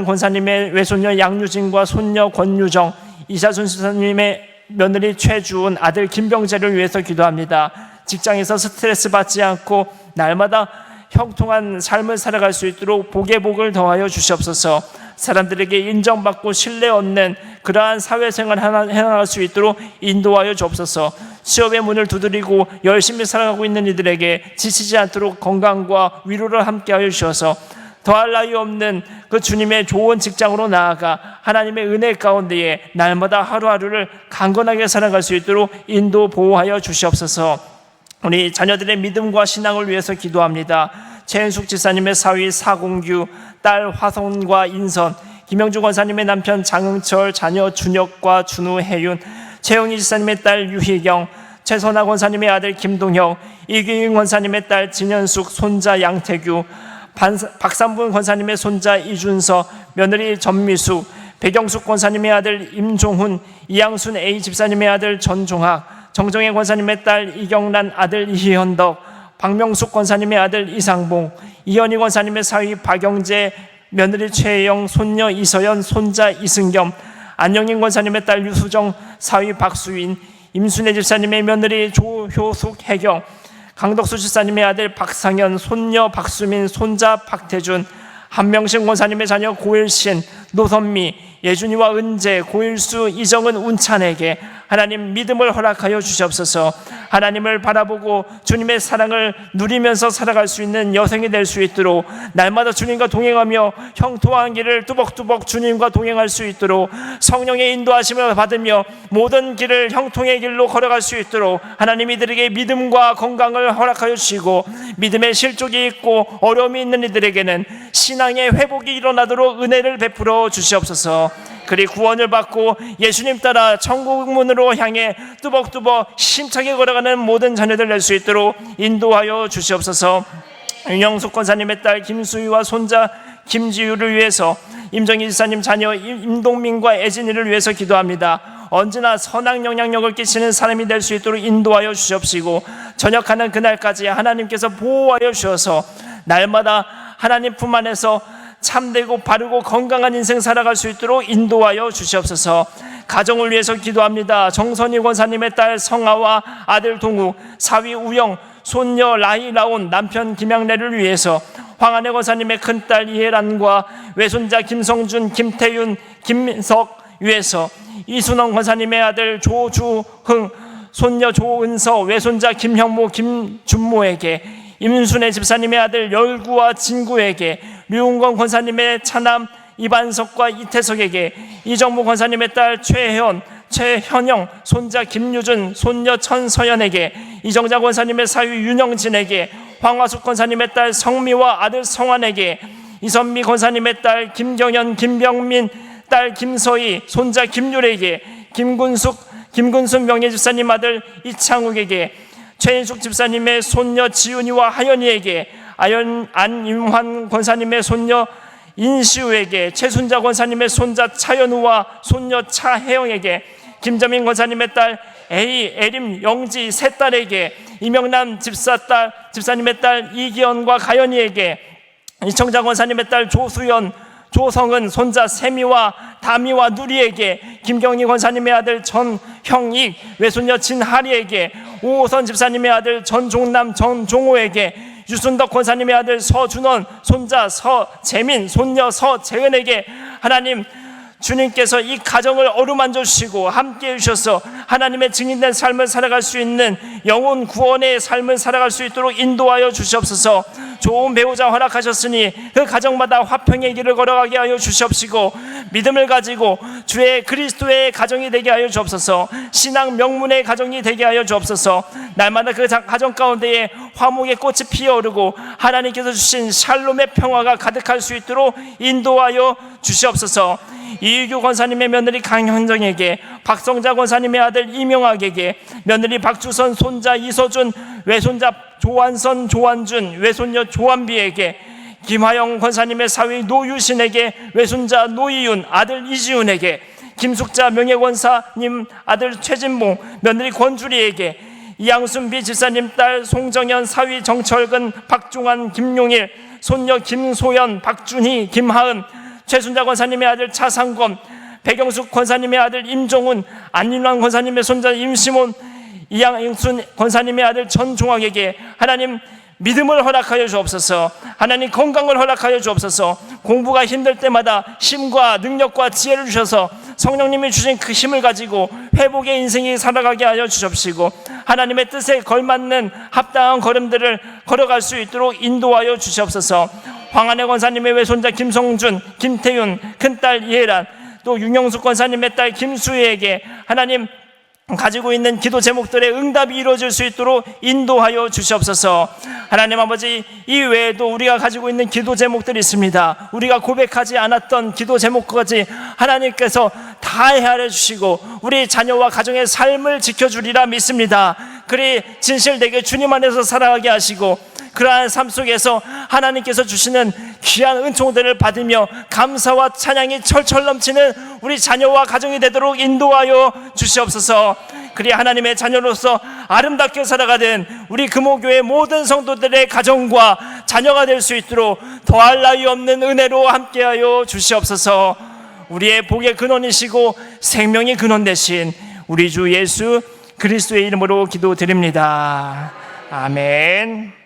권사님의 외손녀 양유진과 손녀 권유정, 이사순 집사님의 며느리 최주은, 아들 김병재를 위해서 기도합니다. 직장에서 스트레스 받지 않고 날마다 형통한 삶을 살아갈 수 있도록 복의 복을 더하여 주시옵소서. 사람들에게 인정받고 신뢰 얻는 그러한 사회생활을 해나갈 수 있도록 인도하여 주옵소서. 취업의 문을 두드리고 열심히 살아가고 있는 이들에게 지치지 않도록 건강과 위로를 함께하여 주셔서 더할 나위 없는 그 주님의 좋은 직장으로 나아가 하나님의 은혜 가운데에 날마다 하루하루를 강건하게 살아갈 수 있도록 인도 보호하여 주시옵소서. 우리 자녀들의 믿음과 신앙을 위해서 기도합니다. 최은숙 집사님의 사위 사공규, 딸 화성과 인선, 김영주 권사님의 남편 장흥철, 자녀 준혁과 준우혜윤, 최영희 집사님의 딸 유희경, 최선아 권사님의 아들 김동혁, 이규인 권사님의 딸 진현숙, 손자 양태규, 박삼분 권사님의 손자 이준서, 며느리 전미숙, 백영숙 권사님의 아들 임종훈, 이양순 A 집사님의 아들 전종학, 정정혜 권사님의 딸 이경란, 아들 이현덕, 박명숙 권사님의 아들 이상봉, 이현희 권사님의 사위 박영재, 며느리 최영, 손녀 이서연, 손자 이승겸, 안영인 권사님의 딸 유수정, 사위 박수인, 임순애 집사님의 며느리 조효숙, 혜경, 강덕수 집사님의 아들 박상현, 손녀 박수민, 손자 박태준, 한명신 권사님의 자녀 고일신, 노선미, 예준이와 은재, 고일수, 이정은, 운찬에게 하나님 믿음을 허락하여 주시옵소서. 하나님을 바라보고 주님의 사랑을 누리면서 살아갈 수 있는 여성이 될 수 있도록 날마다 주님과 동행하며 형통한 길을 뚜벅뚜벅 주님과 동행할 수 있도록 성령의 인도하심을 받으며 모든 길을 형통의 길로 걸어갈 수 있도록 하나님 이들에게 믿음과 건강을 허락하여 주시고, 믿음의 실족이 있고 어려움이 있는 이들에게는 신앙의 회복이 일어나도록 은혜를 베풀어 주시옵소서. 그리 구원을 받고 예수님 따라 천국 문으로 향해 뚜벅뚜벅 힘차게 걸어가는 모든 자녀들 낼 수 있도록 인도하여 주시옵소서. 윤영숙 권사님의 딸 김수희와 손자 김지유를 위해서, 임정희 지사님 자녀 임동민과 애진이를 위해서 기도합니다. 언제나 선한 영향력을 끼치는 사람이 될 수 있도록 인도하여 주시옵시고, 전역하는 그날까지 하나님께서 보호하여 주셔서 날마다 하나님 품 안에서 참되고 바르고 건강한 인생 살아갈 수 있도록 인도하여 주시옵소서. 가정을 위해서 기도합니다. 정선희 권사님의 딸 성아와 아들 동우, 사위 우영, 손녀 라이라온, 남편 김양래를 위해서, 황한혜 권사님의 큰딸 이혜란과 외손자 김성준, 김태윤, 김석 위해서, 이순원 권사님의 아들 조주흥, 손녀 조은서, 외손자 김형모, 김준모에게, 임순애 집사님의 아들 열구와 진구에게, 류은권 권사님의 차남 이반석과 이태석에게, 이정무 권사님의 딸 최현영, 손자 김유준, 손녀 천서연에게, 이정자 권사님의 사위 윤영진에게, 황화숙 권사님의 딸 성미와 아들 성환에게, 이선미 권사님의 딸 김경연, 김병민 딸 김서희, 손자 김율에게, 김군숙 명예집사님 아들 이창욱에게, 최인숙 집사님의 손녀 지윤이와 하연이에게, 안임환 권사님의 손녀 인시우에게, 최순자 권사님의 손자 차연우와 손녀 차혜영에게, 김점인 권사님의 딸 에림, 영지 세 딸에게, 이명남 집사님의 딸 이기연과 가연이에게, 이청자 권사님의 딸 조성은 손자 세미와 다미와 누리에게, 김경희 권사님의 아들 전형익, 외손녀 진하리에게, 오호선 집사님의 아들 전종남, 전종호에게, 유순덕 권사님의 아들 서준원, 손자 서재민, 손녀 서재은에게, 하나님 주님께서 이 가정을 어루만져 주시고 함께해 주셔서 하나님의 증인된 삶을 살아갈 수 있는 영혼 구원의 삶을 살아갈 수 있도록 인도하여 주시옵소서. 좋은 배우자 허락하셨으니 그 가정마다 화평의 길을 걸어가게 하여 주시옵시고, 믿음을 가지고 주의 그리스도의 가정이 되게 하여 주옵소서. 신앙 명문의 가정이 되게 하여 주옵소서. 날마다 그 가정 가운데에 화목의 꽃이 피어오르고 하나님께서 주신 샬롬의 평화가 가득할 수 있도록 인도하여 주시옵소서. 이유규 권사님의 며느리 강현정에게, 박성자 권사님의 아들 이명학에게, 며느리 박주선, 손자 이서준, 외손자 조한선, 조한준, 외손녀 조한비에게, 김화영 권사님의 사위 노유신에게, 외손자 노이윤, 아들 이지훈에게, 김숙자 명예권사님 아들 최진봉, 며느리 권주리에게, 이양순비 집사님 딸 송정현, 사위 정철근, 박중환, 김용일, 손녀 김소연, 박준희, 김하은, 최순자 권사님의 아들 차상권, 백영숙 권사님의 아들 임종훈, 안윤환 권사님의 손자 임시몬, 이양순 권사님의 아들 전종학에게 하나님 믿음을 허락하여 주옵소서. 하나님 건강을 허락하여 주옵소서. 공부가 힘들 때마다 힘과 능력과 지혜를 주셔서 성령님이 주신 그 힘을 가지고 회복의 인생이 살아가게 하여 주옵시고, 하나님의 뜻에 걸맞는 합당한 걸음들을 걸어갈 수 있도록 인도하여 주시옵소서. 황한혜 권사님의 외손자 김성준, 김태윤, 큰딸 이혜란, 또 윤영숙 권사님의 딸 김수희에게 하나님 가지고 있는 기도 제목들의 응답이 이루어질 수 있도록 인도하여 주시옵소서. 하나님 아버지, 이 외에도 우리가 가지고 있는 기도 제목들이 있습니다. 우리가 고백하지 않았던 기도 제목까지 하나님께서 다 헤아려 주시고 우리 자녀와 가정의 삶을 지켜주리라 믿습니다. 그리 진실되게 주님 안에서 살아가게 하시고, 그러한 삶 속에서 하나님께서 주시는 귀한 은총들을 받으며 감사와 찬양이 철철 넘치는 우리 자녀와 가정이 되도록 인도하여 주시옵소서. 그리 하나님의 자녀로서 아름답게 살아가는 우리 금호교회 모든 성도들의 가정과 자녀가 될 수 있도록 더할 나위 없는 은혜로 함께하여 주시옵소서. 우리의 복의 근원이시고 생명의 근원 되신 우리 주 예수 그리스도의 이름으로 기도드립니다. 아멘.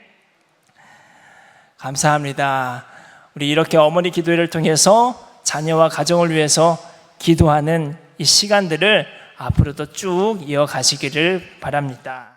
감사합니다. 우리 이렇게 어머니 기도회를 통해서 자녀와 가정을 위해서 기도하는 이 시간들을 앞으로도 쭉 이어가시기를 바랍니다.